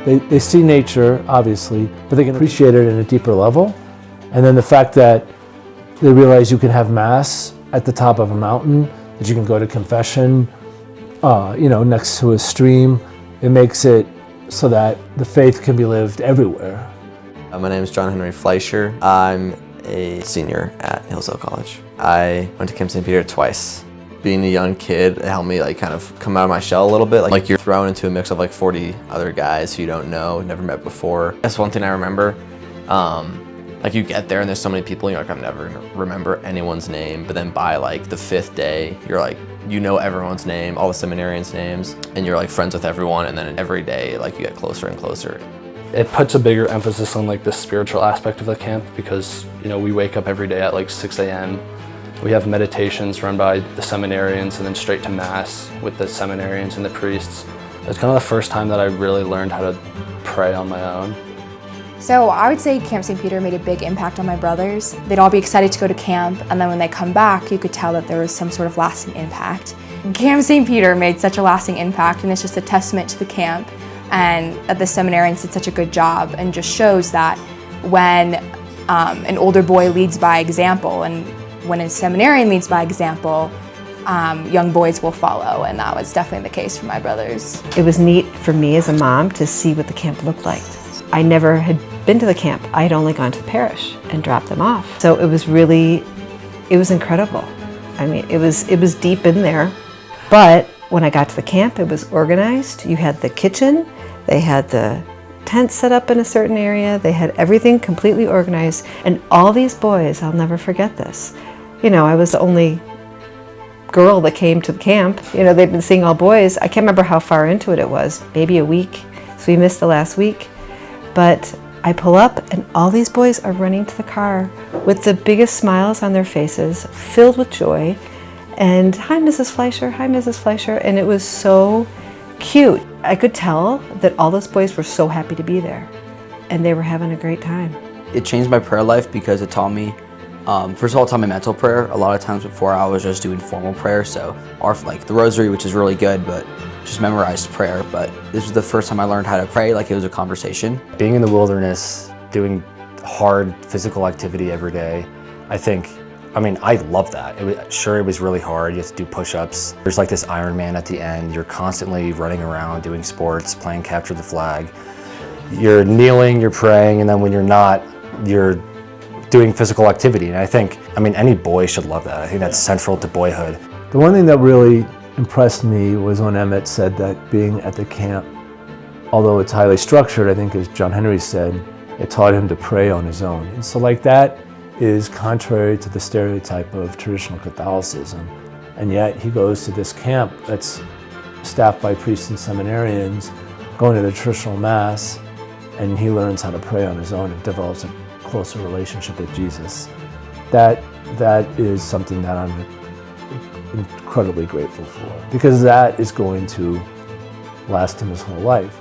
they see nature, obviously, but they can appreciate it in a deeper level. And then the fact that they realize you can have Mass at the top of a mountain, that you can go to confession, next to a stream, it makes it so that the faith can be lived everywhere. My name is John Henry Fleischer. I'm a senior at Hillsdale College. I went to Camp St. Peter twice. Being a young kid, it helped me kind of come out of my shell a little bit. Like you're thrown into a mix of 40 other guys who you don't know, never met before. That's one thing I remember. You get there and there's so many people, and you're like, I'm never gonna remember anyone's name. But then by the 5th day, you're you know everyone's name, all the seminarians' names, and you're friends with everyone. And then every day, you get closer and closer. It puts a bigger emphasis on the spiritual aspect of the camp because, we wake up every day at 6 a.m. We have meditations run by the seminarians and then straight to Mass with the seminarians and the priests. It's kind of the first time that I really learned how to pray on my own. So I would say Camp St. Peter made a big impact on my brothers. They'd all be excited to go to camp, and then when they come back, you could tell that there was some sort of lasting impact. Camp St. Peter made such a lasting impact, and it's just a testament to the camp and that the seminarians did such a good job, and just shows that when an older boy leads by example and when a seminarian leads by example, young boys will follow, and that was definitely the case for my brothers. It was neat for me as a mom to see what the camp looked like. I never had been to the camp. I had only gone to the parish and dropped them off. So it was incredible. I mean, it was deep in there. But when I got to the camp, it was organized. You had the kitchen, they had the tent set up in a certain area, they had everything completely organized. And all these boys, I'll never forget this. I was the only girl that came to the camp. They'd been seeing all boys. I can't remember how far into it was, maybe a week. So we missed the last week. But I pull up and all these boys are running to the car with the biggest smiles on their faces, filled with joy. And hi, Mrs. Fleischer, hi, Mrs. Fleischer. And it was so cute. I could tell that all those boys were so happy to be there and they were having a great time. It changed my prayer life because it taught me, first of all, it taught me mental prayer. A lot of times before I was just doing formal prayer. So, or the rosary, which is really good, but just memorized prayer. But this was the first time I learned how to pray like it was a conversation. Being in the wilderness, doing hard physical activity every day, I love that. It was really hard. You have to do push-ups. There's this Iron Man at the end. You're constantly running around, doing sports, playing capture the flag. You're kneeling, you're praying, and then when you're not, you're doing physical activity. And any boy should love that. I think that's central to boyhood. The one thing that really impressed me was when Emmett said that being at the camp, although it's highly structured, I think as John Henry said, it taught him to pray on his own. And so that is contrary to the stereotype of traditional Catholicism. And yet he goes to this camp that's staffed by priests and seminarians, going to the traditional Mass, and he learns how to pray on his own and develops a closer relationship with Jesus. That is something that I'm incredibly grateful for, because that is going to last him his whole life.